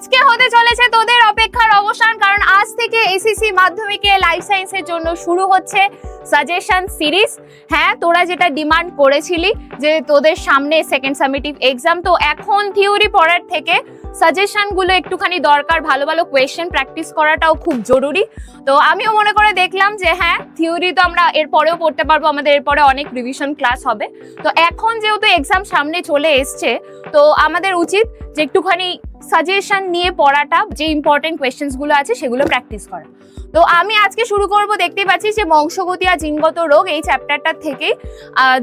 আজকে হতে চলেছে তোদের অপেক্ষার অবসান, কারণ আজ থেকে এসএসসি মাধ্যমিকে লাইফ সায়েন্সের জন্য শুরু হচ্ছে সাজেশন সিরিজ। হ্যাঁ, তোরা যেটা ডিমান্ড করেছিলি যে তোদের সামনে সেকেন্ড সামেটিভ এক্সাম, তো এখন থিওরি পড়ার থেকে সাজেশন গুলো একটুখানি দরকার, ভালো ভালো কোয়েশ্চেন প্র্যাকটিস করাটাও খুব জরুরি। তো আমিও মনে করে দেখলাম যে হ্যাঁ, থিওরি তো আমরা এরপরেও পড়তে পারবো, আমাদের এরপরে অনেক রিভিশন ক্লাস হবে। তো এখন যেহেতু এক্সাম সামনে চলে এসছে, তো আমাদের উচিত যে একটুখানি সাজেশন নিয়ে পড়াটা, যে ইম্পর্টেন্ট কোয়েশ্চেন্স গুলো আছে সেগুলো প্র্যাকটিস করা। তো আমি আজকে শুরু করব, দেখতেই পাচ্ছি যে বংশগতি আর জিনগত রোগ এই চ্যাপ্টারটার থেকেই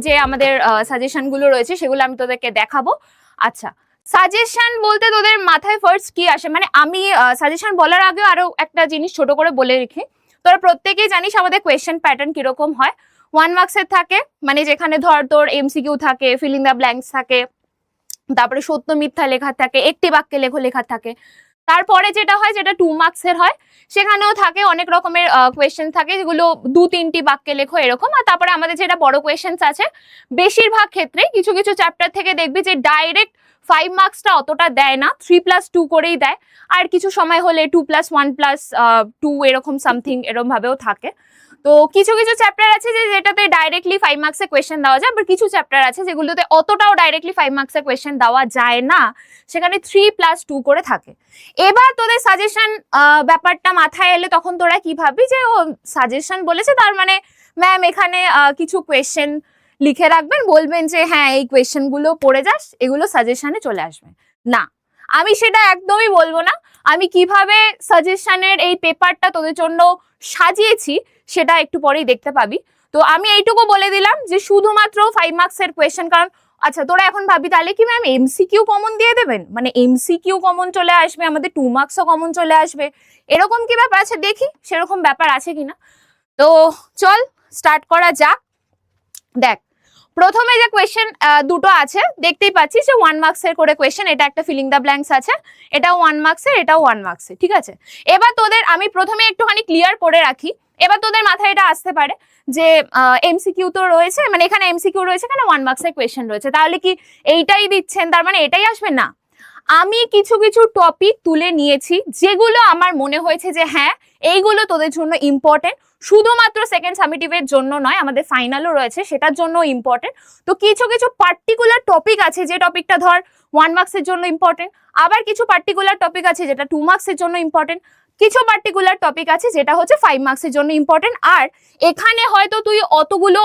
যে আমাদের সাজেশন গুলো রয়েছে সেগুলো আমি তোদেরকে দেখাবো। আচ্ছা, সাজেশন বলতে তোদের মাথায় ফার্স্ট কি আসে? মানে আমি সাজেশন বলার আগে আরো একটা জিনিস ছোট করে বলে রেখি। তোরা প্রত্যেকেই জানিস আমাদের কোয়েশ্চেন প্যাটার্ন কিরকম হয়। 1 মার্কসের থাকে, মানে যেখানে ধর তোর এমসিকিউ থাকে, ফিলিং দ্য ব্ল্যাঙ্কস থাকে, তারপরে সত্য মিথ্যা লেখা থাকে, একটি বাক্যে লেখা থাকে। তারপরে যেটা হয়, যেটা 2 মার্কসের হয়, সেখানেও থাকে অনেক রকমের কোয়েশ্চেন থাকে, যেগুলো 2-3টি বাক্যে লেখো এরকম। আর তারপরে আমাদের যেটা বড় কোয়েশ্চেন্স আছে, বেশিরভাগ ক্ষেত্রে কিছু কিছু চ্যাপ্টার থেকে দেখবি যে ডাইরেক্ট 5 মার্কসটা অতটা দেয় না, 3+2 করেই দেয়। আর কিছু সময় হলে 2+1+2 এরকম সামথিং এরকম ভাবেও থাকে। তো কিছু কিছু চ্যাপ্টার আছে যেটাতে ডাইরেক্টলি 5 মার্কসের কোয়েশ্চেন দেওয়া যায়, আবার কিছু চ্যাপ্টার আছে যেগুলোতে অতটাও ডাইরেক্টলি 5 মার্কসের কোয়েশ্চেন দেওয়া যায় না, সেখানে 3+2 করে থাকে। এবার তোদের সাজেশন ব্যাপারটা মাথায় এলে তখন তোরা কি ভাববি যে ও সাজেশন বলেছে, তার মানে ম্যাম এখানে কিছু কোয়েশ্চেন লিখে রাখবেন, বলবেন যে হ্যাঁ এই কোয়েশ্চেন গুলো পড়ে যাস, এগুলো সাজেশনে চলে আসবে। না, আমি সেটা একদমই বলবো না। আমি কিভাবে সাজেশনের এই পেপারটা তোদের জন্য সাজিয়েছি সেটা একটু পরেই দেখতে পাবি। তো আমি এইটুকু বলে দিলাম যে শুধুমাত্র 5 মার্কসের কোয়েশ্চেন, কারণ আচ্ছা তোরা এখন ভাবি তাহলে কি ম্যাম এমসিকিউ কমন দিয়ে দেবেন, মানে এমসিকিউ কমন চলে আসবে, আমাদের 2 মার্কসও কমন চলে আসবে, এরকম কি ব্যাপার আছে? দেখি সেরকম ব্যাপার আছে কিনা। তো চল স্টার্ট করা যাক। দেখ, প্রথমে যে কোয়েশ্চেন দুটো আছে দেখতেই পাচ্ছিস যে 1 মার্কসের করে কোয়েশ্চেন, এটা একটা ফিলিং দ্য ব্ল্যাঙ্কস আছে, এটাও 1 মার্কসের, এটাও 1 মার্কসের, ঠিক আছে। এবার তোদের আমি প্রথমে একটুখানি ক্লিয়ার করে রাখি, এবার তোদের মাথায় এটা আসতে পারে যে এমসিকিউ তো রয়েছে, মানে এখানে এমসিকিউ রয়েছে, এখানে 1 মার্কসের কোয়েশ্চেন রয়েছে, তাহলে কি এইটাই দিচ্ছেন, তার মানে এটাই আসবে? না, আমি কিছু কিছু টপিক তুলে নিয়েছি যেগুলো আমার মনে হয়েছে যে হ্যাঁ এইগুলো তোদের জন্য ইম্পর্টেন্ট, শুধুমাত্র সেকেন্ড সামেটিভের জন্য নয়, আমাদের ফাইনালও রয়েছে সেটার জন্য ইম্পর্টেন্ট। তো কিছু কিছু পার্টিকুলার টপিক আছে যে টপিকটা ধর 1 মার্কসের জন্য ইম্পর্টেন্ট, আবার কিছু পার্টিকুলার টপিক আছে যেটা 2 মার্কসের জন্য ইম্পর্টেন্ট, কিছু পার্টিকুলার টপিক আছে যেটা হচ্ছে 5 মার্কসের জন্য ইম্পর্টেন্ট। আর এখানে হয়তো তুই অতগুলো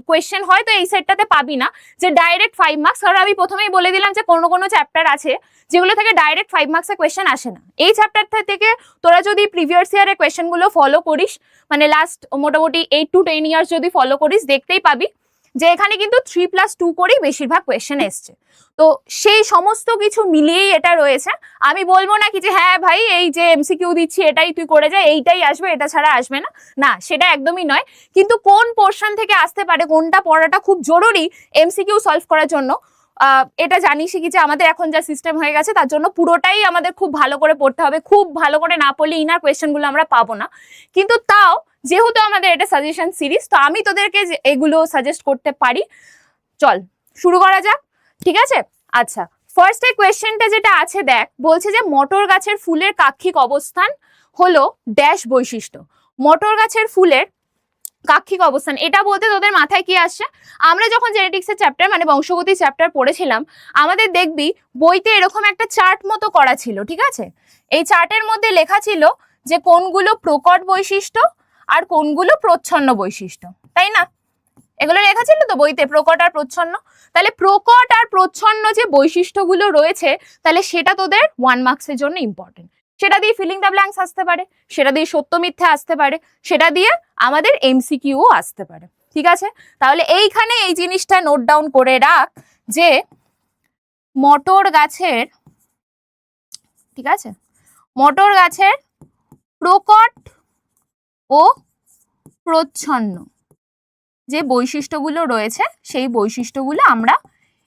কোয়েশ্চেন হয়তো এই সেটটাতে পাবি না যে ডাইরেক্ট 5 মার্কস, কারণ আমি প্রথমেই বলে দিলাম যে কোনো কোনো চ্যাপ্টার আছে যেগুলো থেকে ডাইরেক্ট 5 মার্কসের কোয়েশ্চেন আসে না। এই চ্যাপ্টার থেকে তোরা যদি প্রিভিয়াস ইয়ারের কোয়েশ্চেনগুলো ফলো করিস, মানে লাস্ট মোটামুটি 8 to 10 ইয়ার্স যদি ফলো করিস, দেখতেই পাবি যে এখানে কিন্তু 3+2 করেই বেশিরভাগ কোয়েশ্চেন এসছে। তো সেই সমস্ত কিছু মিলিয়েই এটা রয়েছে। আমি বলবো না কি যে হ্যাঁ ভাই এই যে এমসিকিউ দিচ্ছি এটাই তুই করে যা, এইটাই আসবে, এটা ছাড়া আসবে না, না সেটা একদমই নয়। কিন্তু কোন পোর্শন থেকে আসতে পারে, কোনটা পড়াটা খুব জরুরি এমসিকিউ সলভ করার জন্য, এটা জানিসই কি যে আমাদের এখন যা সিস্টেম হয়ে গেছে তার জন্য পুরোটাই আমাদের খুব ভালো করে পড়তে হবে, খুব ভালো করে না পড়লে ইনার কোয়েশ্চেনগুলো আমরা পাবো না। কিন্তু তাও যেহেতু আমাদের এটা সাজেশন সিরিজ, তো আমি তোদেরকে এগুলো সাজেস্ট করতে পারি। চল শুরু করা যাক, ঠিক আছে। আচ্ছা, ফার্স্ট এই কোয়েশ্চেনটা যেটা আছে দেখ, বলছে যে মটর গাছের ফুলের কাক্ষিক অবস্থান হলো ড্যাশ বৈশিষ্ট্য। মটর গাছের ফুলের কাক্ষিক অবস্থান, এটা বলতে তোদের মাথায় কি আসছে? আমরা যখন জেনেটিক্সের চ্যাপ্টার মানে বংশগতি চ্যাপ্টার পড়েছিলাম, আমাদের দেখবি বইতে এরকম একটা চার্ট মতো করা ছিল, ঠিক আছে। এই চার্টের মধ্যে লেখা ছিল যে কোনগুলো প্রকট বৈশিষ্ট্য আর কোনগুলো প্রচ্ছন্ন বৈশিষ্ট্য, তাই না? এগুলো লেখা ছিল তো বইতে, প্রকট আর প্রচ্ছন্ন। তাহলে প্রকট আর প্রচ্ছন্ন যে বৈশিষ্ট্যগুলো রয়েছে, তাহলে সেটা তোদের 1 মার্কসের জন্য ইম্পর্টেন্ট। সেটা দিয়ে ফিলিং দ্য ব্ল্যাঙ্কস আসতে পারে, সেটা দিয়ে সত্য মিথ্যা আসতে পারে, সেটা দিয়ে আমাদের এমসিকিউ আসতে পারে, ঠিক আছে। তাহলে এইখানে এই জিনিসটা নোট ডাউন করে রাখ যে মটর গাছের, ঠিক আছে, মটর গাছের প্রকট ও প্রচ্ছন্ন যে বৈশিষ্ট্যগুলো রয়েছে সেই বৈশিষ্ট্যগুলো আমরা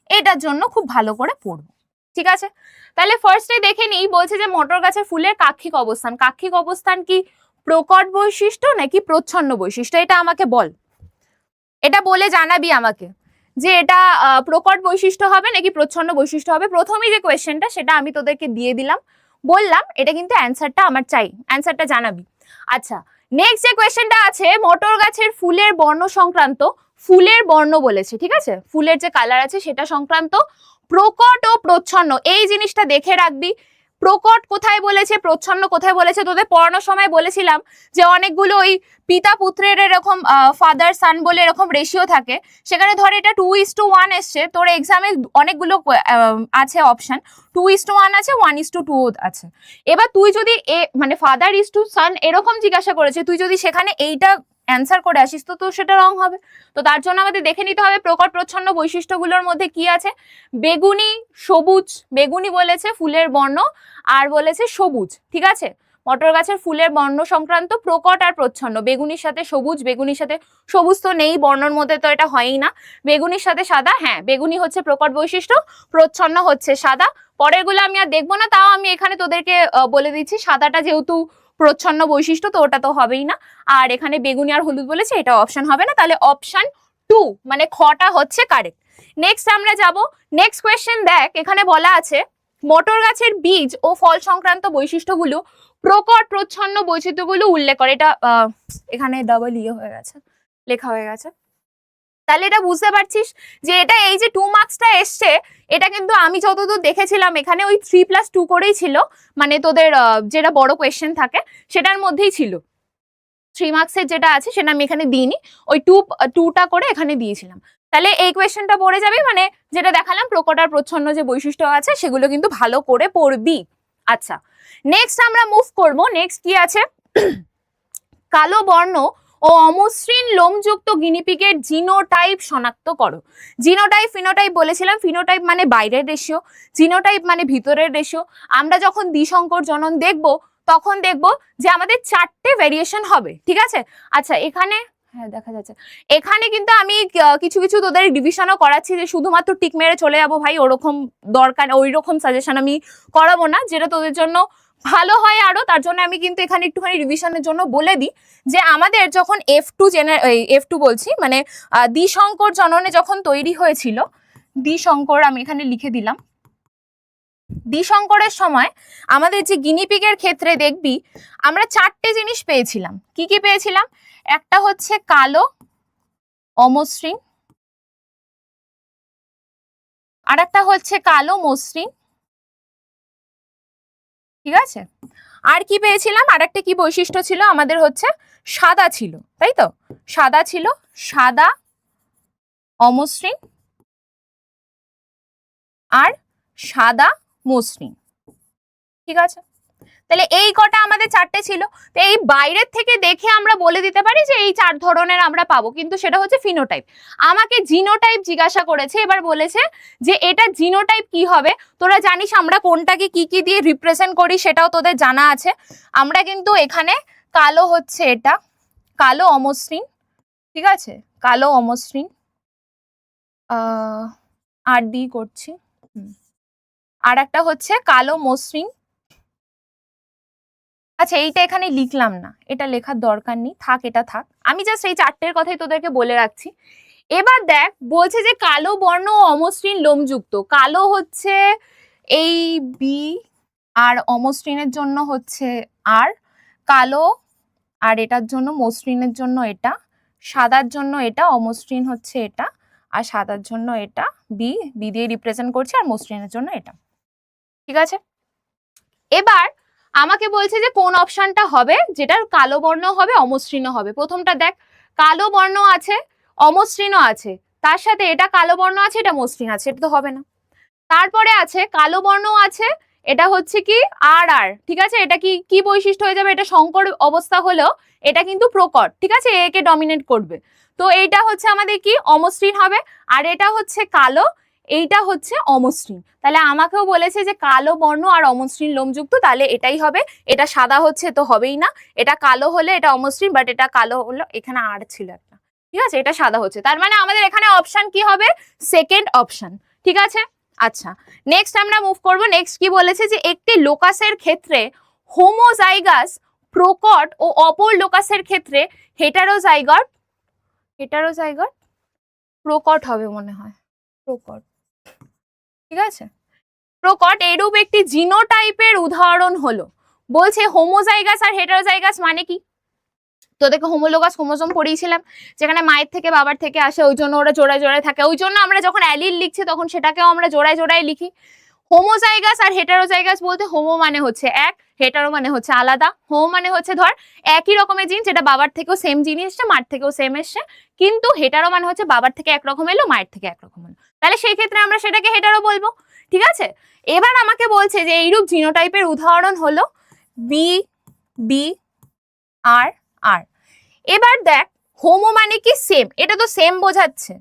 এটার জন্য খুব ভালো করে পড়ব, ঠিক আছে। তাহলে ফার্স্টে দেখে নিই, বলছে যে মটর গাছের ফুলের কাক্ষিক অবস্থান, কাক্ষিক অবস্থান কি প্রকট বৈশিষ্ট্য নাকি প্রচ্ছন্ন বৈশিষ্ট্য? এটা আমাকে বল, এটা বলে জানাবি আমাকে যে এটা প্রকট বৈশিষ্ট্য হবে নাকি প্রচ্ছন্ন বৈশিষ্ট্য হবে। প্রথমেই যে কোয়েশ্চেনটা সেটা আমি তোদেরকে দিয়ে দিলাম, বললাম, এটা কিন্তু অ্যান্সারটা আমার চাই, অ্যান্সারটা জানাবি। আচ্ছা, নেক্সট যে কোয়েশ্চেনটা আছে, মটর গাছের ফুলের বর্ণ সংক্রান্ত, ফুলের বর্ণ বলেছে, ঠিক আছে, ফুলের যে কালার আছে সেটা সংক্রান্ত, প্রকট ও প্রচ্ছন্ন এই জিনিসটা দেখে রাখবি। প্রকট কোথায় বলেছে, প্রচ্ছন্ন কোথায় বলেছে, তোদের পড়ানোর সময় বলেছিলাম যে অনেকগুলো ওই পিতা পুত্রের এরকম ফাদার সান বলে এরকম রেশিও থাকে, সেখানে ধর এটা 2:1 এসছে, তোর এক্সামে অনেকগুলো আছে অপশন, 2:1 আছে, 1:2 আছে। এবার তুই যদি মানে ফাদার ইজ টু সান এরকম জিজ্ঞাসা করেছে, তুই যদি সেখানে এইটা অ্যান্সার করে আসিস তো সেটা রং হবে। তো তার জন্য আমাদের দেখে নিতে হবে প্রকট প্রচ্ছন্ন বৈশিষ্ট্যগুলোর মধ্যে কি আছে। বেগুনি, সবুজ, বেগুনি বলেছে ফুলের বর্ণ, আর বলেছে সবুজ, ঠিক আছে, মটর গাছের ফুলের বর্ণ সংক্রান্ত প্রকট আর প্রচ্ছন্ন, বেগুনির সাথে সবুজ, বেগুনির সাথে সবুজ তো নেই বর্ণর মধ্যে, তো এটা হয়ই না। বেগুনির সাথে সাদা, হ্যাঁ বেগুনি হচ্ছে প্রকট বৈশিষ্ট্য, প্রচ্ছন্ন হচ্ছে সাদা। পরের গুলো আমি আর দেখবো না, তাও আমি এখানে তোদেরকে বলে দিচ্ছি, সাদাটা যেহেতু প্রচ্ছন্ন বৈশিষ্ট্য তো ওটা তো হবেই না, আর এখানে বেগুনি আর হলুদ বলেছে, এটা অপশন হবে না, তাহলে অপশন 2 মানে খটা হচ্ছে কারেক্ট। নেক্সট আমরা যাব, নেক্সট কোয়েশ্চেন দেখ, এখানে বলা আছে মটর গাছের বীজ ও ফল সংক্রান্ত বৈশিষ্ট্যগুলো প্রকট প্রচ্ছন্ন বৈচিত্র্যগুলো উল্লেখ করে। এটা এখানে ডাবল হয়ে গেছে, লেখা হয়ে গেছে, তাহলে এটা বুঝতে পারছিস যে এটা এই যে 2 মার্কসটা এসছে, এটা কিন্তু আমি যতদূর দেখেছিলাম এখানে ওই 3+2 করেই ছিল, মানে তোদের যেটা বড় কোয়েশ্চেন থাকে সেটার মধ্যেই ছিল, 3 মার্কসের যেটা আছে সেটা আমি এখানে দিইনি, ওই 2টা করে এখানে দিয়েছিলাম। তাহলে এই কোয়েশ্চেনটা পড়ে যাবে, মানে যেটা দেখালাম প্রকট আর প্রচ্ছন্ন যে বৈশিষ্ট্য আছে সেগুলো কিন্তু ভালো করে পড়বি। আচ্ছা, নেক্সট আমরা মুভ করব, নেক্সট কি আছে, কালো বর্ণ ও অমসৃণ লোমযুক্ত গিনিপিগের জিনোটাইপ শনাক্ত করো। জিনোটাইপ ফিনোটাইপ বলেছিলাম, ফিনোটাইপ মানে বাইরের রেশিও, জিনোটাইপ মানে ভিতরের রেশিও। আমরা যখন দ্বিসংকর জনন দেখব তখন দেখব যে আমাদের 4টে ভেরিয়েশন হবে, ঠিক আছে। আচ্ছা, এখানে হ্যাঁ দেখা যাচ্ছে, এখানে কিন্তু আমি কিছু কিছু তোদের ডিভিশনও করাচ্ছি, যে শুধুমাত্র টিক মেরে চলে যাবো ভাই ওরকম দরকার, ওই রকম সাজেশন আমি করাবো না, যেটা তোদের জন্য ভালো হয় আরো, তার জন্য আমি কিন্তু এখানে একটুখানি রিভিশনের জন্য বলে দিই যে আমাদের যখন F2 বলছি মানে দ্বিসংকর জননে যখন তৈরি হয়েছিল, দ্বিসংকর আমি এখানে লিখে দিলাম, দ্বিসংকরের সময় আমাদের যে গিনিপিগের ক্ষেত্রে দেখবি আমরা 4টে জিনিস পেয়েছিলাম। কি কি পেয়েছিলাম, একটা হচ্ছে কালো অমসৃণ, আর একটা হচ্ছে কালো মসৃণ, ঠিক আছে, আর কি পেয়েছিলাম, আর একটা কি বৈশিষ্ট্য ছিল আমাদের, হচ্ছে সাদা ছিল, তাই তো, সাদা ছিল, সাদা অমসৃণ আর সাদা মসৃণ, ঠিক আছে। তাহলে এই কটা আমাদের 4টে ছিল, তো এই বাইরের থেকে দেখে আমরা বলে দিতে পারি যে এই 4 ধরনের আমরা পাবো, কিন্তু সেটা হচ্ছে ফিনোটাইপ। আমাকে জিনোটাইপ জিজ্ঞাসা করেছে, এবার বলেছে যে এটা জিনোটাইপ কি হবে। তোরা জানিস আমরা কোনটাকে কি কি দিয়ে রিপ্রেজেন্ট করি সেটাও তোদের জানা আছে। আমরা কিন্তু এখানে কালো হচ্ছে এটা কালো অমসৃণ, ঠিক আছে, কালো অমসৃণ আর ডি করছি, আর একটা হচ্ছে কালো মসৃণ। আচ্ছা, এইটা এখানে লিখলাম না, এটা লেখার দরকার নেই, থাক, এটা থাক, আমি জাস্ট এই 4টের কথাই তোদেরকে বলে রাখছি। এবার দেখ বলছে যে কালো বর্ণ ও অমসৃণ লোমযুক্ত, কালো হচ্ছে এই বি, আর অমসৃণের জন্য হচ্ছে আর, কালো আর এটার জন্য মসৃণের জন্য এটা, সাদার জন্য এটা, অমসৃণ হচ্ছে এটা, আর সাদার জন্য এটা বি, বি দিয়ে রিপ্রেজেন্ট করছে, আর মসৃণের জন্য এটা, ঠিক আছে। এবার আমাকে বলছে যে কোন অপশনটা হবে যেটার কালো বর্ণ হবে অমসৃণ হবে। প্রথমটা দেখ, কালো বর্ণ আছে অমসৃণও আছে, তার সাথে এটা কালো বর্ণ আছে এটা মসৃণ আছে, এটা তো হবে না। তারপরে আছে কালো বর্ণ আছে, এটা হচ্ছে কি আর আর, ঠিক আছে, এটা কি কি বৈশিষ্ট্য হয়ে যাবে, এটা সংকর অবস্থা হলেও এটা কিন্তু প্রকট, ঠিক আছে, একে ডমিনেট করবে, তো এইটা হচ্ছে আমাদের কি অমসৃণ হবে। আর এটা হচ্ছে কালো, এইটা হচ্ছে অমসৃণ, তাহলে আমাকেও বলেছে যে কালো বর্ণ আর অমসৃণ লোমযুক্ত, তাহলে এটাই হবে। এটা সাদা হচ্ছে তো হবেই না, এটা কালো হলে এটা অমসৃণ, বাট এটা কালো হলো, এখানে আর ছিল একটা, ঠিক আছে, এটা সাদা হচ্ছে, তার মানে আমাদের এখানে অপশন কি হবে, সেকেন্ড অপশন, ঠিক আছে। আচ্ছা, নেক্সট আমরা মুভ করব, নেক্সট কি বলেছে যে একটি লোকাসের ক্ষেত্রে হোমোজাইগাস প্রকট ও অপর লোকাসের ক্ষেত্রে হেটারোজাইগট, হেটারোজাইগট প্রকট হবে মনে হয়, প্রকট, ঠিক আছে। প্রকট এরূপ একটি জিনোটাইপের উদাহরণ হলো। বলছে হোমোজাইগাস আর হেটারোজাইগাস মানে কি? তোদেরকে হোমোলোগাস ক্রোমোসোম পড়িয়েছিলাম, যেখানে মায়ের থেকে বাবার থেকে আসে, ওই জন্য ওরা জোড়ায় জোড়ায় থাকে, ওই জন্য আমরা যখন অ্যালিল লিখছি তখন সেটাকেও আমরা জোড়ায় জোড়ায় লিখি। হোমোজাইগাস আর হেটারোজাইগাস বলতে হোমো মানে হচ্ছে এক, হেটারো মানে হচ্ছে আলাদা। হোমো মানে হচ্ছে ধর একই রকমের জিন, যেটা বাবার থেকেও সেম জিনিস এসছে, মার থেকেও সেম এসছে, কিন্তু হেটারো মানে হচ্ছে বাবার থেকে একরকম এলো, মায়ের থেকে একরকম এলো, তাহলে সেই ক্ষেত্রে আমরা সেটাকে হেটারো বলবো। ঠিক আছে, এবার আমাকে বলছে যে এইরূপ জিনোটাইপের উদাহরণ হলো বি বি আর আর। এবার দেখ হোমো মানে কি সেম, এটা তো সেম বোঝাচ্ছে।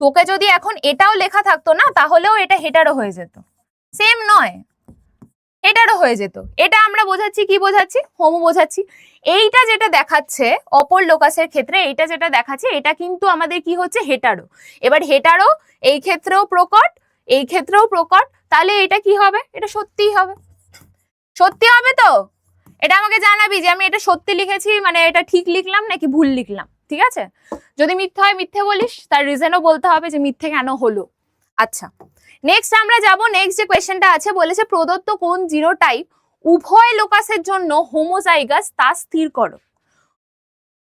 তোকে যদি এখন এটাও লেখা থাকতো না তাহলেও এটা হেটারো হয়ে যেত, সেম নয় হেটারো হয়ে যেত। এটা আমরা বোঝাচ্ছি কি বোঝাচ্ছি? হোমো বোঝাচ্ছি। এইটা যেটা দেখাচ্ছে অপর লোকাসের ক্ষেত্রে, এইটা যেটা দেখাচ্ছে এটা কিন্তু আমাদের কি হচ্ছে? হেটারো। এবার হেটারো এই ক্ষেত্রেও প্রকট, এই ক্ষেত্রেও প্রকট, তাহলে এটা কি হবে? এটা সত্যিই হবে। সত্যি হবে তো? এটা আমাকে জানাবি যে আমি এটা সত্যি লিখেছি, মানে এটা ঠিক লিখলাম নাকি ভুল লিখলাম। ঠিক আছে, যদি মিথ্যে হয় মিথ্যে বলিস, তার রিজনও বলতে হবে যে মিথ্যে কেন হলো। আচ্ছা, নেক্সট আমরা যাব। নেক্সট যে কোয়েশ্চেনটা আছে বলেছে প্রদত্ত কোন জিনোটাইপ উভয় লোকাসের জন্য হোমোজাইগাস তা স্থির করো।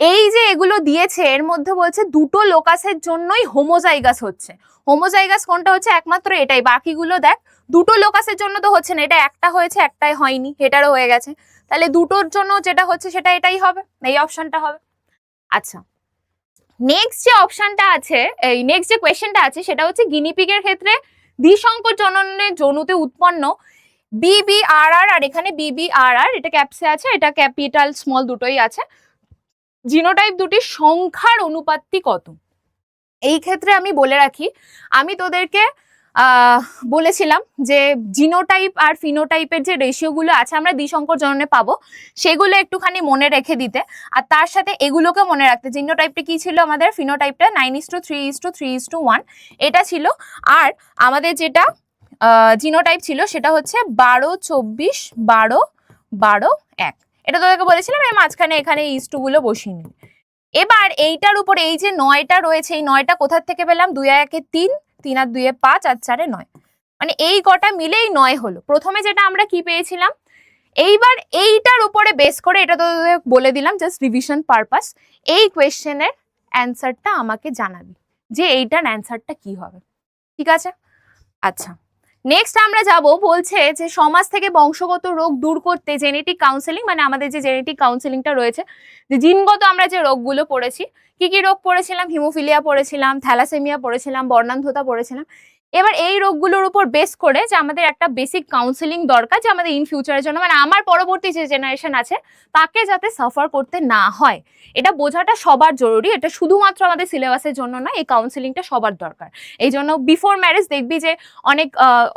এই যে এগুলো দিয়েছে এর মধ্যে বলছে দুটো লোকাসের জন্যই হোমোজাইগাস হচ্ছে। হোমোজাইগাস কোনটা হচ্ছে? একমাত্র এটাই, বাকিগুলো দেখ দুটো লোকাসের জন্য তো হচ্ছে না, এটা একটা হয়েছে একটাই হয়নি, হেটারও হয়ে গেছে, তাহলে দুটোর জন্য যেটা হচ্ছে সেটা এটাই হবে, এই অপশনটা হবে। আচ্ছা, নেক্সট যে অপশনটা আছে, এই নেক্সট যে কোয়েশ্চেনটা আছে সেটা হচ্ছে গিনিপিগের ক্ষেত্রে দ্বিসংকর জননের জনুতে উৎপন্ন বিবিআরআর, আর এখানে বিবিআরআর এটা ক্যাপসে আছে, এটা ক্যাপিটাল স্মল দুটোই আছে, জিনোটাইপ দুটির সংখ্যার অনুপাতটি কত? এই ক্ষেত্রে আমি বলে রাখি, আমি তোদেরকে বলেছিলাম যে জিনোটাইপ আর ফিনোটাইপের যে রেশিওগুলো আছে আমরা দ্বিসংকর জননে পাবো, সেগুলো একটুখানি মনে রেখে দিতে, আর তার সাথে এগুলোকে মনে রাখতে। জিনোটাইপটা কি ছিল আমাদের? ফিনোটাইপটা 9:3:3:1 এটা ছিল, আর আমাদের যেটা জিনোটাইপ ছিল সেটা হচ্ছে 12:24:12:1। এটা তোদেরকে বলেছিলাম, এই মাঝখানে এখানে ইস্টু গুলো বসিয়ে নিই। এবার এইটার উপরে এই যে 9টা রয়েছে, এই 9টা কোথার থেকে পেলাম? 2 আর 1 3, 3 আর 2 5, আর 4 9, মানে এই কটা মিলেই 9 হলো। প্রথমে যেটা আমরা কি পেয়েছিলাম, এইবার এইটার উপরে বেস করে এটা তো বলে দিলাম জাস্ট রিভিশন পারপাস, এই কোয়েশ্চেনের অ্যান্সারটা আমাকে জানাবি যে এইটার অ্যান্সারটা কি হবে। ঠিক আছে, আচ্ছা নেক্সট আমরা যাব। বলছে যে সমাজ থেকে বংশগত রোগ দূর করতে জেনেটিক কাউন্সেলিং, মানে আমাদের যে জেনেটিক কাউন্সেলিংটা রয়েছে, যে জিনগত আমরা যে রোগগুলো পড়েছি, কি কি রোগ পড়েছিলাম? হিমোফিলিয়া পড়েছিলাম, থ্যালাসেমিয়া পড়েছিলাম, বর্ণান্ধতা পড়েছিলাম। এবার এই রোগগুলোর উপর বেস করে যে আমাদের একটা বেসিক কাউন্সেলিং দরকার, যে আমাদের ইন ফিউচারের জন্য, মানে আমার পরবর্তী যে জেনারেশন আছে তাকে যাতে সাফার করতে না হয়, এটা বোঝাটা সবার জরুরি। এটা শুধুমাত্র আমাদের সিলেবাসের জন্য না, এই কাউন্সেলিংটা সবার দরকার। এই জন্য বিফোর ম্যারেজ দেখবি যে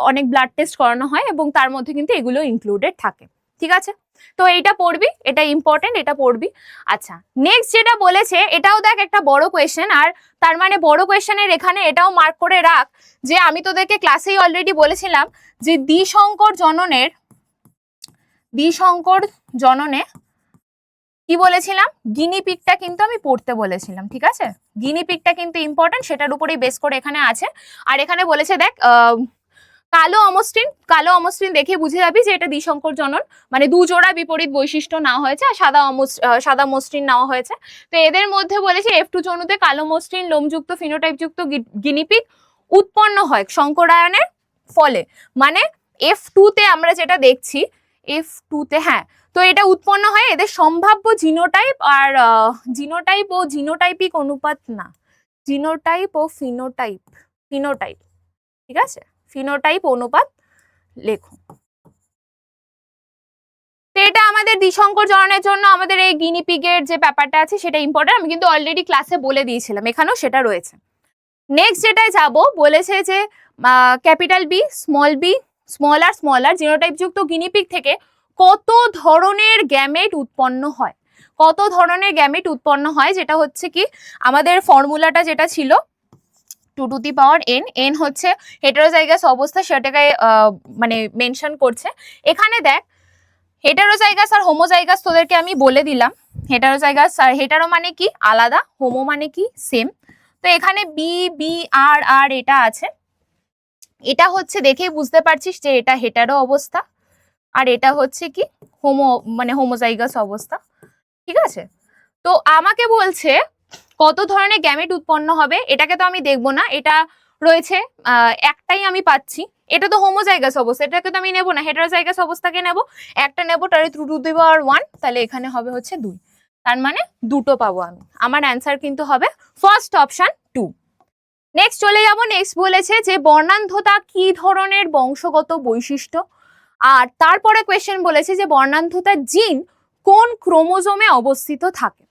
অনেক ব্লাড টেস্ট করানো হয় এবং তার মধ্যে কিন্তু এগুলো ইনক্লুডেড থাকে। ঠিক আছে, তো এইটা পড়বি, এটা ইম্পর্টেন্ট, এটা পড়বি। আচ্ছা, নেক্সট যেটা বলেছে এটাও দেখ একটা বড় কোয়েশ্চেন, আর তার মানে বড় কোয়েশ্চেনের এখানে এটাও মার্ক করে রাখ যে আমি তোদেরকে ক্লাসেই অলরেডি বলেছিলাম যে দ্বিসংকর জননে কি বলেছিলাম? গিনিপিগটা কিন্তু আমি পড়তে বলেছিলাম। ঠিক আছে, গিনিপিগটা কিন্তু ইম্পর্টেন্ট, সেটার উপরেই বেস করে এখানে আছে। আর এখানে বলেছে দেখ কালো অমসৃণ দেখে বুঝে যাবি যে এটা দ্বিসংকর জনন, মানে দুজোড়া বিপরীত বৈশিষ্ট্য নেওয়া হয়েছে, আর সাদা মসৃণ নেওয়া হয়েছে। তো এদের মধ্যে বলেছে F2 জনুতে কালো মসৃণ লোমযুক্ত ফিনোটাইপযুক্ত গিনিপিগ উৎপন্ন হয় সংকরায়নের ফলে, মানে F2 তে আমরা যেটা দেখছি, F2 তে, হ্যাঁ, তো এটা উৎপন্ন হয় এদের সম্ভাব্য জিনোটাইপ, আর জিনোটাইপ ও জিনোটাইপিক অনুপাত না, জিনোটাইপ ও ফিনোটাইপ, ঠিক আছে, ফিনোটাইপ অনুপাত লেখো। তো এটা আমাদের দ্বিসংকর জননের জন্য আমাদের এই গিনিপিগের যে ব্যাপারটা আছে সেটা ইম্পর্টেন্ট, আমি কিন্তু অলরেডি ক্লাসে বলে দিয়েছিলাম, এখানেও সেটা রয়েছে। নেক্সট যেটায় যাব, বলেছে যে ক্যাপিটাল বি স্মল আর জিনোটাইপ যুক্ত গিনিপিগ থেকে কত ধরনের গ্যামেট উৎপন্ন হয়, কত ধরনের গ্যামেট উৎপন্ন হয়, যেটা হচ্ছে কি আমাদের ফর্মুলাটা যেটা ছিল 2 to the power n, n হচ্ছে হেটারোজাইগাস অবস্থা, সেটাকে মানে মেনশন করছে। এখানে দেখ হেটারোজাইগাস আর হোমোজাইগাস তোদেরকে আমি বলে দিলাম, হেটারোজাইগাস আর হেটারো মানে কি আলাদা, হোমো মানে কি সেম। তো এখানে বি আর এটা আছে, এটা হচ্ছে দেখেই বুঝতে পারছিস যে এটা হেটারো অবস্থা, আর এটা হচ্ছে কি হোমোজাইগাস অবস্থা, ঠিক আছে। তো আমাকে বলছে কত ধরনের গ্যামেট উৎপন্ন হবে, এটাকে তো আমি দেখবো না, এটা রয়েছে একটাই আমি পাচ্ছি, এটা তো হোমোজাইগাস অবস্থা, এটাকে তো আমি নেবো না, হেটারোজাইগাস অবস্থাকে নেবো, একটা নেবো, তার টু দি পাওয়ার 1, তাহলে এখানে হবে হচ্ছে 2, তার মানে দুটো পাবো আমি। আমার অ্যান্সার কিন্তু হবে ফার্স্ট অপশন 2। নেক্সট চলে যাব, নেক্সট বলেছে যে বর্ণান্ধতা কি ধরনের বংশগত বৈশিষ্ট্য, আর তারপরে কোয়েশ্চেন বলেছে যে বর্ণান্ধতার জিন কোন ক্রোমোজোমে অবস্থিত থাকে,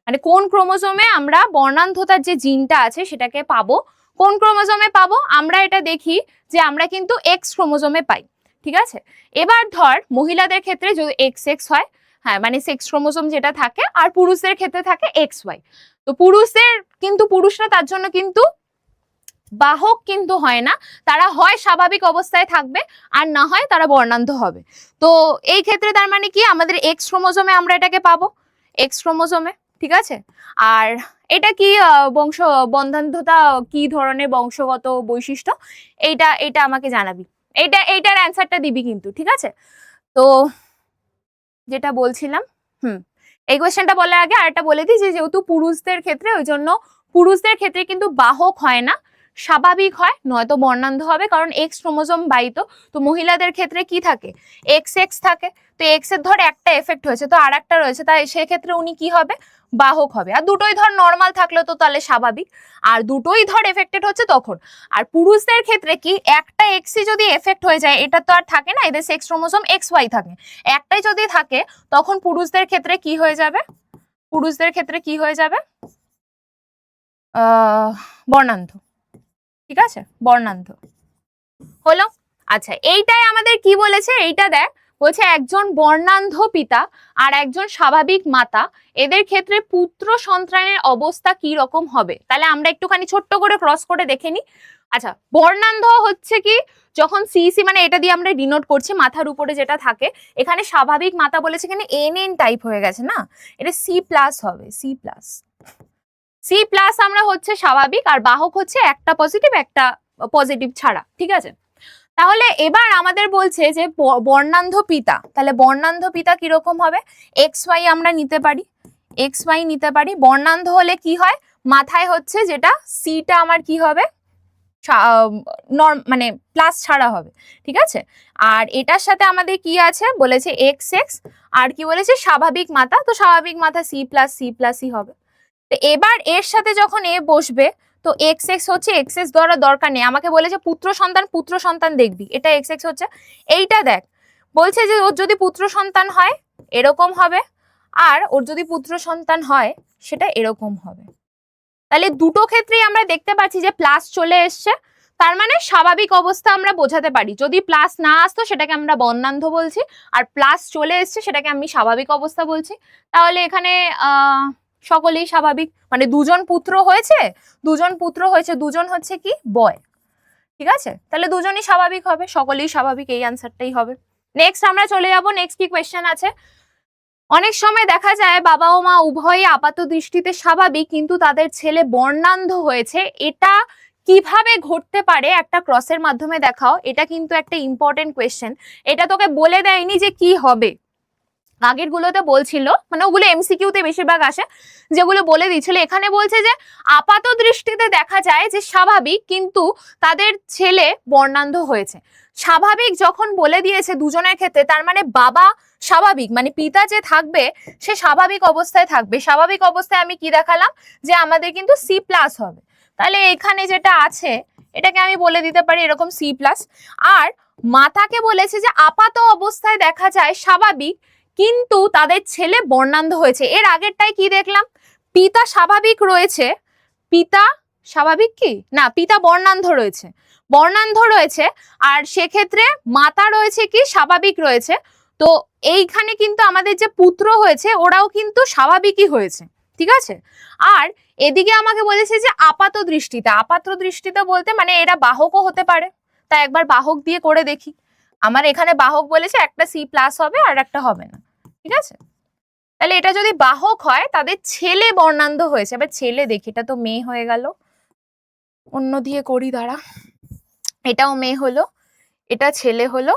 মানে কোন ক্রোমোজোমে আমরা বর্ণান্ধতার যে জিনটা আছে সেটাকে পাবো, কোন ক্রোমোজোমে পাবো, আমরা এটা দেখি যে আমরা কিন্তু এক্স ক্রোমোজোমে পাই, ঠিক আছে। এবার ধর মহিলাদের ক্ষেত্রে যদি এক্স এক্স হয়, হ্যাঁ মানে সেক্স ক্রোমোজোম যেটা থাকে, আর পুরুষদের ক্ষেত্রে থাকে এক্স ওয়াই। তো পুরুষরা তার জন্য কিন্তু বাহক কিন্তু হয় না, তারা হয় স্বাভাবিক অবস্থায় থাকবে আর না হয় তারা বর্ণান্ধ হবে। তো এই ক্ষেত্রে তার মানে কি আমাদের এক্স ক্রোমোজোমে আমরা এটাকে পাবো, এক্স ক্রোমোজোমে, ঠিক আছে। আর এটা কি বর্ণান্ধতা কি ধরনের বংশগত বৈশিষ্ট্য, এইটা আমাকে জানাবি, এইটার অ্যান্সারটা দিবি কিন্তু, ঠিক আছে। তো যেটা বলছিলাম, এই কোয়েশ্চেনটা বলার আগে আরেকটা বলে দিই যে যেহেতু পুরুষদের ক্ষেত্রে, ওই জন্য পুরুষদের ক্ষেত্রে কিন্তু বাহক হয় না, স্বাভাবিক হয়, নয়তো বর্ণান্ধ হবে, কারণ এক্স ক্রোমোজোম বাহিত। তো মহিলাদের ক্ষেত্রে কি থাকে, এক্স এক্স থাকে, তো এক্স এর ধর একটা এফেক্ট হয়েছে, তো আর একটা রয়েছে, তাই সেক্ষেত্রে উনি কি হবে, বাহক হবে। আর দুটোই ধর নর্মাল থাকলো তো তাহলে স্বাভাবিক, আর দুটোই ধর এফেক্টেড হচ্ছে তখন। আর পুরুষদের ক্ষেত্রে কি একটা এক্সই যদি এফেক্ট হয়ে যায়, এটা তো আর থাকে না, এদের সেক্স ক্রোমোজোম এক্স ওয়াই থাকে, একটাই যদি থাকে তখন পুরুষদের ক্ষেত্রে কি হয়ে যাবে, পুরুষদের ক্ষেত্রে কি হয়ে যাবে, বর্ণান্ধ, ঠিক আছে, বর্ণান্ধ হলো। আচ্ছা এইটাই আমাদের কি বলেছে, এইটা দেখ, বলছে একজন বর্ণান্ধ পিতা আর একজন স্বাভাবিক মাতা, এদের ক্ষেত্রে পুত্র সন্তানের অবস্থা কি রকম হবে। তাহলে আমরা একটুখানি ছোট্ট করে ক্রস করে দেখে নিই। আচ্ছা বর্ণান্ধ হচ্ছে কি, যখন সিসি মানে এটা দিয়ে আমরা ডিনোট করছি, মাথার উপরে যেটা থাকে, এখানে স্বাভাবিক মাতা বলেছে, এখানে এন এন টাইপ হয়ে গেছে না, এটা সি প্লাস হবে, সি প্লাস, সি প্লাস আমরা হচ্ছে স্বাভাবিক, আর বাহক হচ্ছে একটা পজিটিভ ছাড়া, ঠিক আছে। তাহলে এবার আমাদের বলছে যে বর্ণান্ধ পিতা, তাহলে বর্ণান্ধ পিতা কিরকম হবে, এক্স ওয়াই আমরা নিতে পারি, এক্স ওয়াই নিতে পারি। বর্ণান্ধ হলে কি হয়, মাথায় হচ্ছে যেটা সিটা আমার কি হবে, মানে প্লাস ছাড়া হবে, ঠিক আছে। আর এটার সাথে আমাদের কি আছে বলেছে এক্স এক্স, আর কি বলেছে স্বাভাবিক মাতা, তো স্বাভাবিক মাতা সি প্লাসই হবে। তো এবার এর সাথে যখন এ বসবে, তো এক্স এক্স হচ্ছে এক্স এক্স ধরার দরকার নেই, আমাকে বলেছে পুত্র সন্তান দেখবি, এটা এক্স এক্স হচ্ছে, এইটা দেখ বলছে যে ওর যদি পুত্র সন্তান হয় এরকম হবে, আর ওর যদি পুত্র সন্তান হয় সেটা এরকম হবে। তাহলে দুটো ক্ষেত্রেই আমরা দেখতে পাচ্ছি যে প্লাস চলে এসছে, তার মানে স্বাভাবিক অবস্থা আমরা বোঝাতে পারি। যদি প্লাস না আসতো সেটাকে আমরা বর্ণান্ধ বলছি, আর প্লাস চলে এসছে সেটাকে আমি স্বাভাবিক অবস্থা বলছি। তাহলে এখানে সকলেই স্বাভাবিক, মানে দুজন পুত্র হয়েছে, দুজন হচ্ছে কি বয়, ঠিক আছে, তাহলে দুজনই স্বাভাবিক হবে, সকলেই স্বাভাবিক, এই আনসারটাই হবে। নেক্সট আমরা চলে যাব, নেক্সট কি কোয়েশ্চেন আছে, অনেক সময় দেখা যায় বাবা ও মা উভয়ই আপাত দৃষ্টিতে স্বাভাবিক কিন্তু তাদের ছেলে বর্ণান্ধ হয়েছে, এটা কিভাবে ঘটতে পারে, একটা ক্রসের মাধ্যমে দেখাও। এটা কিন্তু একটা ইম্পর্টেন্ট কোয়েশ্চেন, এটা তোকে বলে দেয়নি যে কি হবে, আগের গুলোতে বলছিল, মানে ওগুলো এমসিকিউতে বেশিরভাগ আসে, যেগুলো বলে দিচ্ছিল। এখানে বলছে যে আপাত দৃষ্টিতে দেখা যায় যে স্বাভাবিক কিন্তু তাদের ছেলে বর্ণান্ধ হয়েছে। স্বাভাবিক যখন বলে দিয়েছে দুজনের ক্ষেত্রে, তার মানে বাবা স্বাভাবিক, মানে পিতা যে থাকবে সে স্বাভাবিক অবস্থায় থাকবে। স্বাভাবিক অবস্থায় আমি কি দেখালাম যে আমাদের কিন্তু সি প্লাস হবে, তাহলে এখানে যেটা আছে এটাকে আমি বলে দিতে পারি এরকম সি প্লাস। আর মাতাকে বলেছে যে আপাত অবস্থায় দেখা যায় স্বাভাবিক কিন্তু তাদের ছেলে বর্ণান্ধ হয়েছে। এর আগেরটাই কি দেখলাম, পিতা স্বাভাবিক রয়েছে, পিতা স্বাভাবিক কি না, পিতা বর্ণান্ধ রয়েছে, আর সেক্ষেত্রে মাতা রয়েছে কি স্বাভাবিক রয়েছে। তো এইখানে কিন্তু আমাদের যে পুত্র হয়েছে ওরাও কিন্তু স্বাভাবিকই হয়েছে, ঠিক আছে। আর এদিকে আমাকে বলেছে যে আপাত দৃষ্টিতে বলতে মানে এরা বাহকও হতে পারে, তাই একবার বাহক দিয়ে করে দেখি। আমার এখানে বাহক বলেছে একটা সি প্লাস হবে আর একটা হবে না, ঠিক আছে। তাহলে এটা যদি বাহক হয় তাদের ছেলে বর্ণান্ধ হয়েছে, এবার ছেলে দেখি, এটা তো মেয়ে হয়ে গেল, অন্য দিয়ে করি দাঁড়া, এটাও মেয়ে হলো, এটা ছেলে হলো,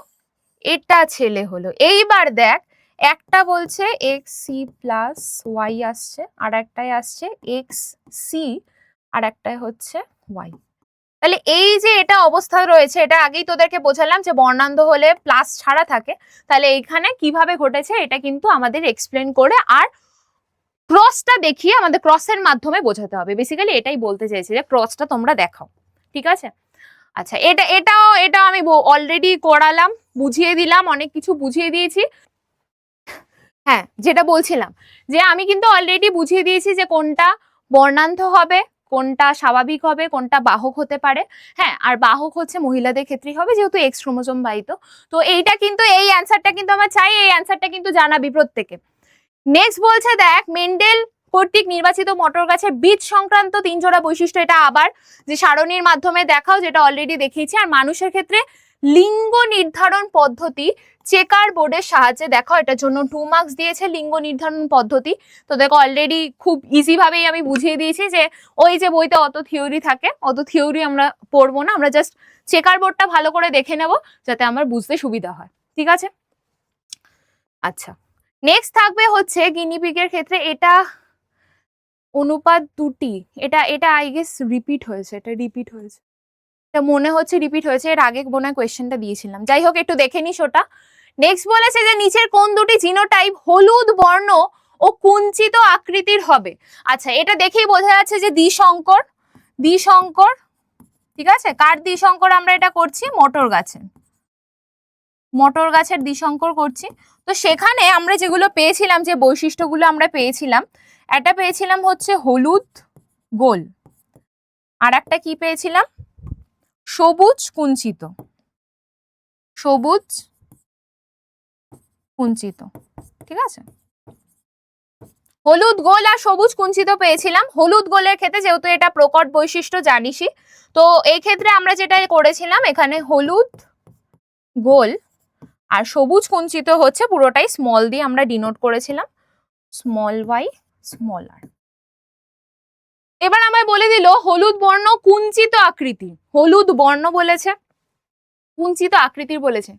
এটা ছেলে হলো। এইবার দেখ একটা বলছে এক্স সি প্লাস ওয়াই আসছে, আর একটাই আসছে এক্স সি, আর একটাই হচ্ছে ওয়াই। তাহলে এই যে এটা অবস্থা রয়েছে, এটা আগেই তোদেরকে বোঝালাম যে বর্ণান্ধ হলে প্লাস ছাড়া থাকে। তাহলে এইখানে কিভাবে ঘটেছে এটা কিন্তু আমাদের এক্সপ্লেন করে আর ক্রসটা দেখিয়ে আমাদের ক্রসের মাধ্যমে বোঝাতে হবে। বেসিক্যালি এটাই বলতে চাইছি যে ক্রসটা তোমরা দেখাও, ঠিক আছে? আচ্ছা, এটাও আমি অলরেডি করালাম, বুঝিয়ে দিলাম, অনেক কিছু বুঝিয়ে দিয়েছি। হ্যাঁ, যেটা বলছিলাম যে আমি কিন্তু অলরেডি বুঝিয়ে দিয়েছি যে কোনটা বর্ণান্ধ হবে, কোনটা স্বাভাবিক হবে, কোনটা বাহক হতে পারে। হ্যাঁ, আর বাহক হচ্ছে মহিলাদের ক্ষেত্রেই হবে যেহেতু এক্স ক্রোমোজোম বাহিত। তো এইটা কিন্তু এই অ্যান্সারটা কিন্তু আমার চাই, এই অ্যান্সারটা কিন্তু জানাবি প্রত্যেকে। নেক্সট বলছে দেখ মেন্ডেল কর্তৃক নির্বাচিত মটর গাছের বীজ সংক্রান্ত 3 জোড়া বৈশিষ্ট্য। এটা আবার যে সারণীর মাধ্যমে দেখাও, যেটা অলরেডি দেখিয়েছি। আর মানুষের ক্ষেত্রে লিঙ্গ নির্ধারণ পদ্ধতি চেকার বোর্ডের সাহায্যে দেখাও, এটার জন্য 2 মার্কস দিয়েছে। লিঙ্গ নির্ধারণ পদ্ধতি তো দেখো অলরেডি খুব ইজি ভাবেই আমি বুঝিয়ে দিয়েছি যে ওই যে বইতে অত থিওরি থাকে, অত থিওরি আমরা পড়বো না, আমরা জাস্ট চেকার বোর্ডটা ভালো করে দেখে নেব যাতে আমার বুঝতে সুবিধা হয়, ঠিক আছে? আচ্ছা, নেক্সট থাকবে হচ্ছে গিনিপিগের ক্ষেত্রে এটা অনুপাত দুটি, এটা আই গেস রিপিট হয়েছে, এটা রিপিট হয়েছে, এটা মনে হচ্ছে রিপিট হয়েছে, এর আগে মনে হয় কোয়েশ্চেনটা দিয়েছিলাম। যাই হোক, একটু দেখে নিস ওটা। নেক্সট বলেছে যে নিচের কোন দুটি জিনোটাইপ হলুদ বর্ণ ও কুঞ্চিত আকৃতির হবে? আচ্ছা, এটা দেখেই বোঝা যাচ্ছে যে দ্বিসংকর, দ্বিসংকর, ঠিক আছে? কার দ্বিসংকর আমরা এটা করছি? মটর গাছের, মটর গাছের দ্বিসংকর করছি। তো সেখানে আমরা যেগুলো পেয়েছিলাম, যে বৈশিষ্ট্যগুলো আমরা পেয়েছিলাম, একটা পেয়েছিলাম হচ্ছে হলুদ গোল, আর একটা কি পেয়েছিলাম? সবুজ কুঞ্চিত, সবুজ কুঞ্চিত, ঠিক আছে? হলুদ গোল আর সবুজ কুঞ্চিত পেয়েছিলাম। হলুদ গোলের ক্ষেত্রে যেহেতু এটা প্রকট বৈশিষ্ট্য জানিসই, তো এই ক্ষেত্রে আমরা যেটা করেছিলাম এখানে হলুদ গোল আর সবুজ কুঞ্চিত হচ্ছে পুরোটাই স্মল দিয়ে আমরা ডিনোট করেছিলাম, স্মল ওয়াই স্মল আর। এবার আমায় বলে দিল হলুদ বর্ণ কুঞ্চিত আকৃতি, হলুদ বর্ণ বলেছে, কুঞ্চিত আকৃতির বলেছে।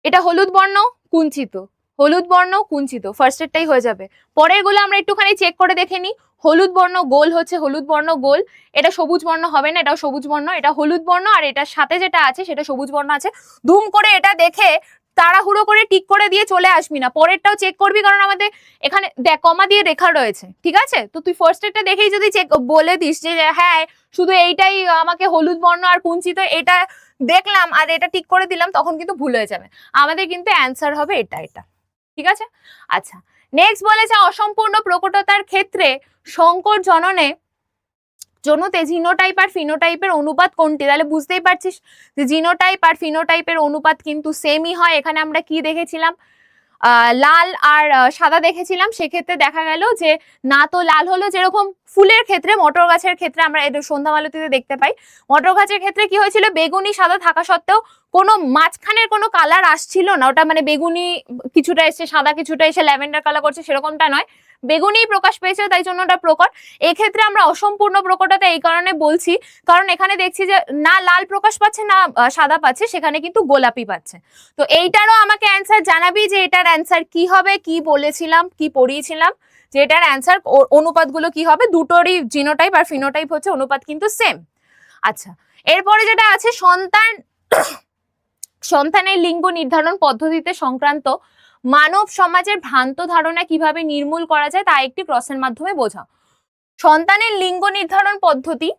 এটা হলুদ বর্ণ কুঞ্চিত, হলুদ বর্ণ কুঞ্চিত, ফার্স্ট এরটাই হয়ে যাবে। পরের গুলো আমরা একটুখানি চেক করে দেখে নিই। হলুদ বর্ণ গোল হচ্ছে হলুদ বর্ণ গোল, এটা সবুজ বর্ণ হবে না, এটাও সবুজ বর্ণ, এটা হলুদ বর্ণ, আর এটার সাথে যেটা আছে সেটা সবুজ বর্ণ আছে। ধুম করে এটা দেখে তাড়াহুড়ো করে টিক করে দিয়ে চলে আসবি না, পরেরটাও চেক করবি, কারণ আমাদের এখানে দেখ কমা দিয়ে রেখা রয়েছে, ঠিক আছে? তো তুই ফার্স্ট এরটা দেখেই যদি চেক বলে দিস যে হ্যাঁ শুধু এইটাই আমাকে হলুদ বর্ণ আর কুঞ্চিত এটা দেখলাম আর এটা টিক করে দিলাম, তখন কিন্তু ভুল হয়ে যাবে। আমাদের কিন্তু অ্যান্সার হবে এটা, এটা, ঠিক আছে? আচ্ছা, নেক্সট বলেছে অসম্পূর্ণ প্রকটতার ক্ষেত্রে সংকর জনতে জিনোটাইপ আর ফিনোটাইপের অনুপাত কোনটি? তাহলে বুঝতেই পারছিস যে জিনোটাইপ আর ফিনোটাইপের অনুপাত কিন্তু সেমই হয়। এখানে আমরা কি দেখেছিলাম? লাল আর সাদা দেখেছিলাম। সেক্ষেত্রে দেখা গেল যে না তো লাল হলো, যেরকম ফুলের ক্ষেত্রে মটর গাছের ক্ষেত্রে আমরা এটা সন্ধ্যা মালতীতে দেখতে পাই, মটর গাছের ক্ষেত্রে কি হয়েছিল, বেগুনি সাদা থাকা সত্ত্বেও কোনো মাঝখানের কোনো কালার আসছিল না, ওটা মানে বেগুনি কিছুটা এসে সাদা কিছুটা এসে ল্যাভেন্ডার কালার করছে সেরকমটা নয়, বেগুনি প্রকাশ পেয়েছে, তাই জন্য ওটা প্রকট। এক্ষেত্রে আমরা অসম্পূর্ণ প্রকটতা এই কারণে বলছি কারণ এখানে দেখছি যে না লাল প্রকাশ পাচ্ছে না সাদা পাচ্ছে, সেখানে কিন্তু গোলাপি পাচ্ছে। তো এইটারও আমাকে অ্যান্সার জানাবি যে এটার অ্যান্সার কি হবে, কি বলেছিলাম, কি পড়িয়েছিলাম, যে এটার অ্যান্সার অনুপাতগুলো কি হবে। দুটোরই জিনোটাইপ আর ফিনোটাইপ হচ্ছে অনুপাত কিন্তু সেম। আচ্ছা, এরপরে যেটা আছে সন্তানের লিঙ্গ নির্ধারণ পদ্ধতিতে সংক্রান্ত মানব সমাজের ভ্রান্ত ধারণা কিভাবে নির্মূল করা যায় তা একটি ক্রসের মাধ্যমে বোঝাও। সন্তানের লিঙ্গ নির্ধারণ পদ্ধতি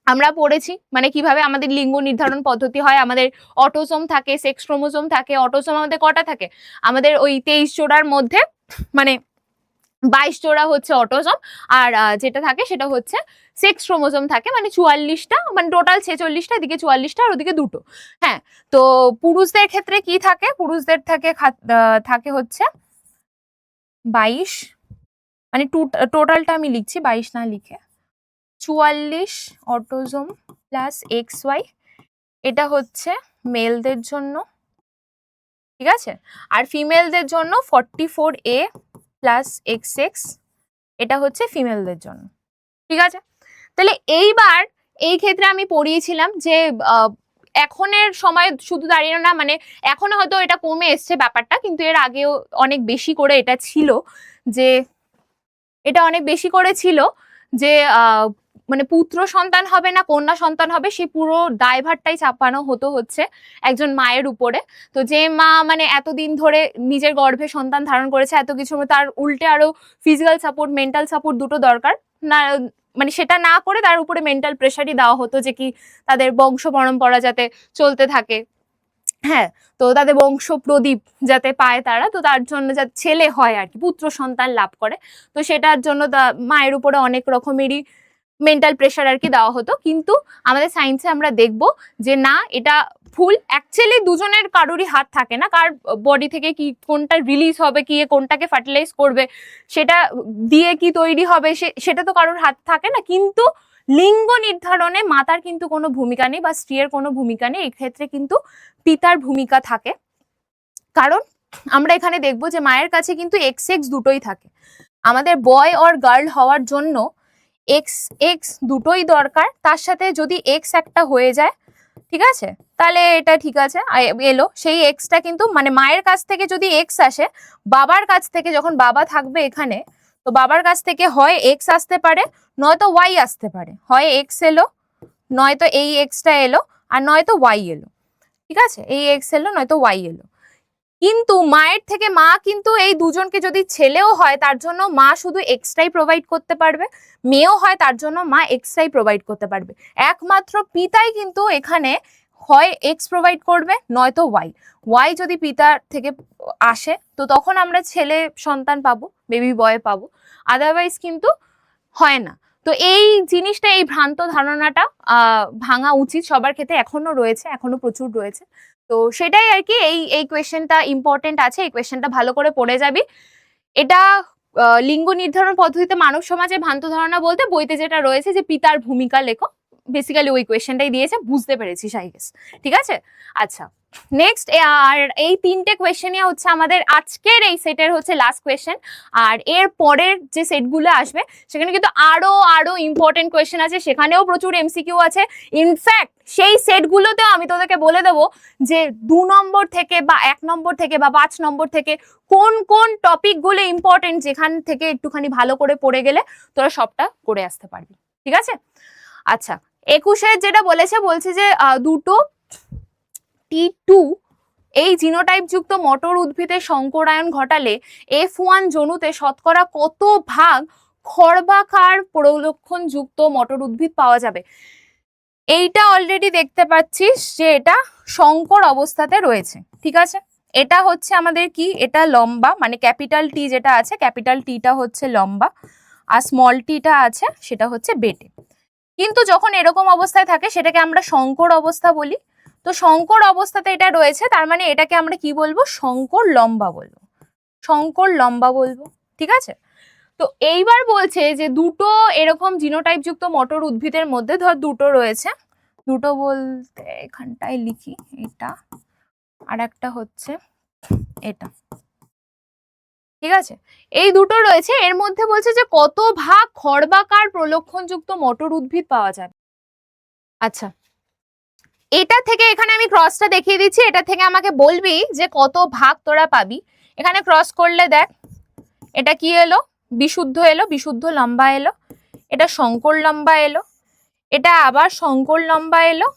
আমরা পড়েছি, মানে কিভাবে আমাদের লিঙ্গ নির্ধারণ পদ্ধতি হয়। আমাদের অটোসোম থাকে, সেক্স ক্রোমোসোম থাকে। অটোসোম আমাদের কটা থাকে? আমাদের ওই 23 জোড়ার মধ্যে মানে 22 জোড়া হচ্ছে অটোসোম, আর যেটা থাকে সেটা হচ্ছে সেক্স ক্রোমোসোম থাকে, মানে 44টা, মানে টোটাল 46টা, এদিকে 44টা আর ওদিকে দুটো। হ্যাঁ, তো পুরুষদের ক্ষেত্রে কি থাকে? পুরুষদের থাকে হচ্ছে 22, মানে টোটালটা আমি লিখছি 22 না লিখে, 44 অটোসোম প্লাস XY, এটা হচ্ছে মেলদের জন্য, ঠিক আছে? আর ফিমেলদের জন্য 44A প্লাস XX, এটা হচ্ছে ফিমেলদের জন্য, ঠিক আছে? তাহলে এইবার এই ক্ষেত্রে আমি পড়িয়েছিলাম যে এখনের সময় শুধু দাঁড়িয়ে না, মানে এখনো হয়তো এটা কমে এসছে ব্যাপারটা, কিন্তু এর আগেও অনেক বেশি করে এটা ছিল যে যে মানে পুত্র সন্তান হবে না কন্যা সন্তান হবে, সেই পুরো দায়ভারটাই চাপানো হচ্ছে একজন মায়ের উপরে। তো যে মা মানে এতদিন ধরে নিজের গর্ভে সন্তান ধারণ করেছে, এত কিছু, তার উল্টে আরো ফিজিক্যাল সাপোর্ট, মেন্টাল সাপোর্ট দুটো দরকার না, মানে সেটা না করে তার উপরে মেন্টাল প্রেশারই দেওয়া হতো যে কি তাদের বংশ পরম্পরা যাতে চলতে থাকে, হ্যাঁ, তো তাদের বংশ প্রদীপ যাতে পায় তারা, তো তার জন্য যাতে ছেলে হয় আর কি, পুত্র সন্তান লাভ করে, তো সেটার জন্য মায়ের উপরে অনেক রকমেরই মেন্টাল প্রেশার আর কি দেওয়া হতো। কিন্তু আমাদের সায়েন্সে আমরা দেখব যে না, এটা ভুল। অ্যাকচুয়ালি দুজনের কারোরই হাত থাকে না, কার বডি থেকে কি কোনটা রিলিজ হবে, কি কোনটাকে ফার্টিলাইজ করবে, সেটা দিয়ে কি তৈরি হবে, সেটা তো কারোর হাত থাকে না। কিন্তু লিঙ্গ নির্ধারণে মাতার কিন্তু কোনো ভূমিকা নেই বা স্ত্রীর কোনো ভূমিকা নেই, এক্ষেত্রে কিন্তু পিতার ভূমিকা থাকে। কারণ আমরা এখানে দেখবো যে মায়ের কাছে কিন্তু এক্স এক্স দুটোই থাকে। আমাদের বয় অর গার্ল হওয়ার জন্য এক্স এক্স দুটোই দরকার, তার সাথে যদি এক্স একটা হয়ে যায়, ঠিক আছে, তাহলে এটা ঠিক আছে এলো। সেই এক্সটা কিন্তু মানে মায়ের কাছ থেকে যদি এক্স আসে, বাবার কাছ থেকে যখন বাবা থাকবে এখানে, তো বাবার কাছ থেকে হয় এক্স আসতে পারে, নয়তো ওয়াই আসতে পারে। হয় এক্স এলো, নয়তো এই এক্সটা এলো, আর নয়তো ওয়াই এলো, ঠিক আছে, এই এক্স এলো নয়তো ওয়াই এলো। কিন্তু মায়ের থেকে মা কিন্তু এই দুজনকে, যদি ছেলেও হয় তার জন্য মা শুধু এক্সটাই প্রোভাইড করতে পারবে, মেয়েও হয় তার জন্য মা এক্সটাই প্রোভাইড করতে পারবে। একমাত্র পিতাই কিন্তু এখানে হয় এক্স প্রোভাইড করবে নয়তো ওয়াই। ওয়াই যদি পিতার থেকে আসে তো তখন আমরা ছেলে সন্তান পাবো, বেবি বয় পাবো, আদারওয়াইজ কিন্তু হয় না। তো এই জিনিসটা, এই ভ্রান্ত ধারণাটা ভাঙা উচিত সবার ক্ষেত্রে, এখনো রয়েছে, এখনো প্রচুর রয়েছে। তো সেটাই আর কি, এই কোয়েশ্চেনটা ইম্পর্টেন্ট আছে, এই কোয়েশ্চেনটা ভালো করে পড়ে যাবি। এটা লিঙ্গ নির্ধারণ পদ্ধতিতে মানব সমাজে ভ্রান্ত ধারণা বলতে বইতে যেটা রয়েছে যে পিতার ভূমিকা লেখো, বেসিক্যালি ওই কোয়েশ্চেনটাই দিয়েছে, বুঝতে পেরেছিস আই গেস, ঠিক আছে। আচ্ছা, নেক্সট, আর এই তিনটে কোয়েশ্চেনই হচ্ছে আমাদের আজকের এই সেটের হচ্ছে লাস্ট কোয়েশ্চেন। আর এর পরের যে সেটগুলো আসবে সেখানে কিন্তু আরো ইম্পর্টেন্ট কোয়েশ্চেন আছে, সেখানেও প্রচুর এমসিকিউ আছে। ইনফ্যাক্ট সেই সেটগুলোতেও আমি তোদেরকে বলে দেবো যে 2 নম্বর থেকে বা 1 নম্বর থেকে বা 5 নম্বর থেকে কোন কোন টপিকগুলো ইম্পর্টেন্ট, যেখান থেকে একটুখানি ভালো করে পড়ে গেলে তোরা সবটা করে আসতে পারবি, ঠিক আছে। আচ্ছা, 21-এর যেটা বলছে যে দুটো T2 এই জিনোটাইপ যুক্ত মটর উদ্ভিদের সংকরায়ন ঘটালে F1 জনুতে শতকরা কত ভাগ খর্বাকার প্রলক্ষণ যুক্ত মটর উদ্ভিদ পাওয়া যাবে। এইটা অলরেডি দেখতে পাচ্ছিস যে এটা সংকর অবস্থাতে রয়েছে, ঠিক আছে। এটা হচ্ছে আমাদের কি, এটা লম্বা, মানে ক্যাপিটাল টি যেটা আছে, ক্যাপিটাল টিটা হচ্ছে লম্বা, আর স্মল টিটা আছে সেটা হচ্ছে বেটে। কিন্তু যখন এরকম অবস্থায় থাকে সেটাকে আমরা সংকর অবস্থা বলি। তো সংকর অবস্থাতে এটা রয়েছে, তার মানে এটাকে আমরা কি বলবো, সংকর লম্বা বলবো, সংকর লম্বা বলবো, ঠিক আছে। তো এইবার বলছে যে দুটো এরকম জিনোটাইপ যুক্ত মটর উদ্ভিদের মধ্যে ধর দুটো রয়েছে, দুটো বলতে এখানটায় লিখি এটা, আর একটা হচ্ছে এটা, ঠিক আছে, এই দুটো রয়েছে। এর মধ্যে বলছে যে কত ভাগ খর্বাকার প্রলক্ষণ যুক্ত মটর উদ্ভিদ পাওয়া যাবে। আচ্ছা, এটা থেকে এখানে আমি ক্রসটা দেখিয়ে দিচ্ছি, এটা থেকে আমাকে বলবি যে কত ভাগ তোরা পাবি। এখানে ক্রস করলে দেখ, এটা কি এলো, বিশুদ্ধ এলো, বিশুদ্ধ লম্বা এলো, এটা সংকর লম্বা এলো, এটা আবার সংকর লম্বা এলো,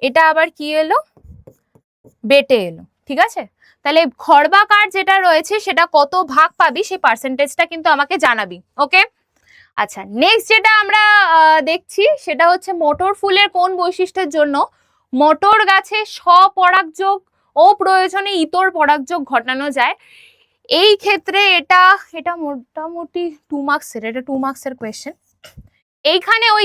এটা আবার কি এলো, বেটে এলো, ঠিক আছে। তাহলে খর্বাকার যেটা রয়েছে সেটা কত ভাগ পাবি, সেই পার্সেন্টেজটা কিন্তু আমাকে জানাবি, ওকে। আচ্ছা, নেক্সট যেটা আমরা দেখছি সেটা হচ্ছে মটর ফুলের কোন বৈশিষ্ট্যের জন্য মটর গাছে স্বপরাগযোগ ও প্রয়োজনে ইতর পরাগযোগ ঘটানো যায়। এই ক্ষেত্রে এটা মোটামুটি 2 মার্কসের, এটা 2 মার্কসের কোয়েশ্চেন। এইখানে ওই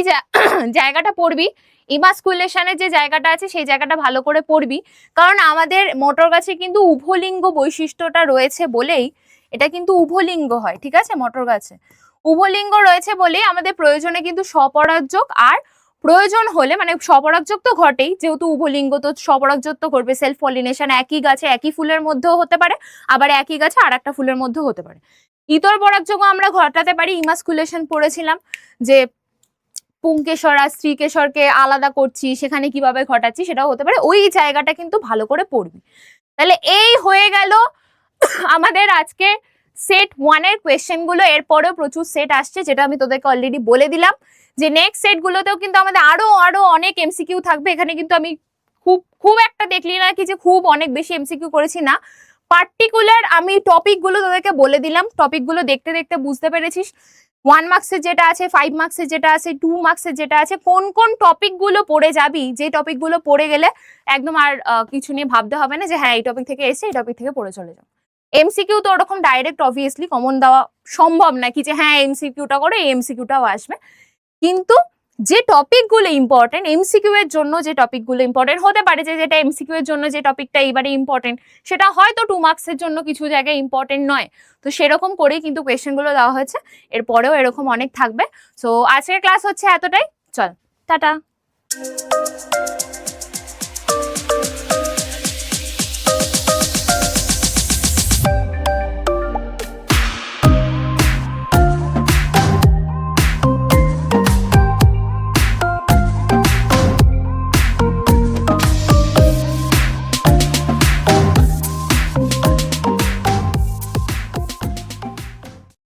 জায়গাটা পড়বি, ইমাস্কুলেশনের যে জায়গাটা আছে সেই জায়গাটা ভালো করে পড়বি, কারণ আমাদের মটর গাছে কিন্তু উভলিঙ্গ বৈশিষ্ট্যটা রয়েছে বলেই এটা কিন্তু উভলিঙ্গ হয়, ঠিক আছে। মটর গাছে উভলিঙ্গ রয়েছে বলেই আমাদের প্রয়োজনে কিন্তু স্বপরাগযোগ, আর প্রয়োজন হলে মানে স্বপরাগযোগ তো ঘটেই, যেহেতু উভলিঙ্গ তো স্বপরাগযোগ তো করবে, সেলফ পলিনেশন একই গাছে একই ফুলের মধ্যেও হতে পারে, আবার একই গাছে আর একটা ফুলের মধ্যেও হতে পারে। ইতর পরাগযোগ আমরা ঘটাতে পারি, ইমাস্কুলেশন পড়েছিলাম যে পুংকেশর আর স্ত্রীকেশরকে আলাদা করছি, সেখানে কিভাবে ঘটাচ্ছি, সেটাও হতে পারে। ওই জায়গাটা কিন্তু ভালো করে পড়বি। তাহলে এই হয়ে গেল আমাদের আজকে সেট 1 এর কোয়েশ্চেন গুলো। এরপরেও প্রচুর সেট আসছে, যেটা আমি তোদেরকে অলরেডি বলে দিলাম, যে নেক্সট সেট গুলোতেও কিন্তু আমাদের আরো অনেক এমসিকিউ থাকবে। এখানে কিন্তু আমি খুব একটা দেখলি না কি যে খুব অনেক বেশি এমসিকিউ করেছি, না, পার্টিকুলার আমি টপিক গুলো তোদেরকে বলে দিলাম। টপিক গুলো দেখতে দেখতে বুঝতে পেরেছিস 1 মার্কসের যেটা আছে, 5 মার্কসের যেটা আছে, 2 মার্কসের যেটা আছে, কোন কোন টপিক গুলো পড়ে যাবি, যে টপিক গুলো পড়ে গেলে একদম আর কিছু নিয়ে ভাবতে হবে না যে হ্যাঁ এই টপিক থেকে এসে এই টপিক থেকে পড়ে চলে যাও। এমসিকিউ তো ওরকম ডাইরেক্ট অবভিয়াসলি কমন দেওয়া সম্ভব না কি যে হ্যাঁ এমসিকিউটা করে এই এমসিকিউটাও আসবে, কিন্তু যে টপিকগুলো ইম্পর্টেন্ট এমসিকিউ এর জন্য, যে টপিকগুলো ইম্পর্টেন্ট হতে পারে, যে যেটা এমসিকিউ এর জন্য যে টপিকটা এইবারে ইম্পর্টেন্ট সেটা হয়তো 2 মার্কসের জন্য কিছু জায়গায় ইম্পর্টেন্ট নয়, তো সেরকম করেই কিন্তু কোয়েশ্চেনগুলো দেওয়া হয়েছে। এরপরেও এরকম অনেক থাকবে। সো আজকের ক্লাস হচ্ছে এতটাই, চল টাটা।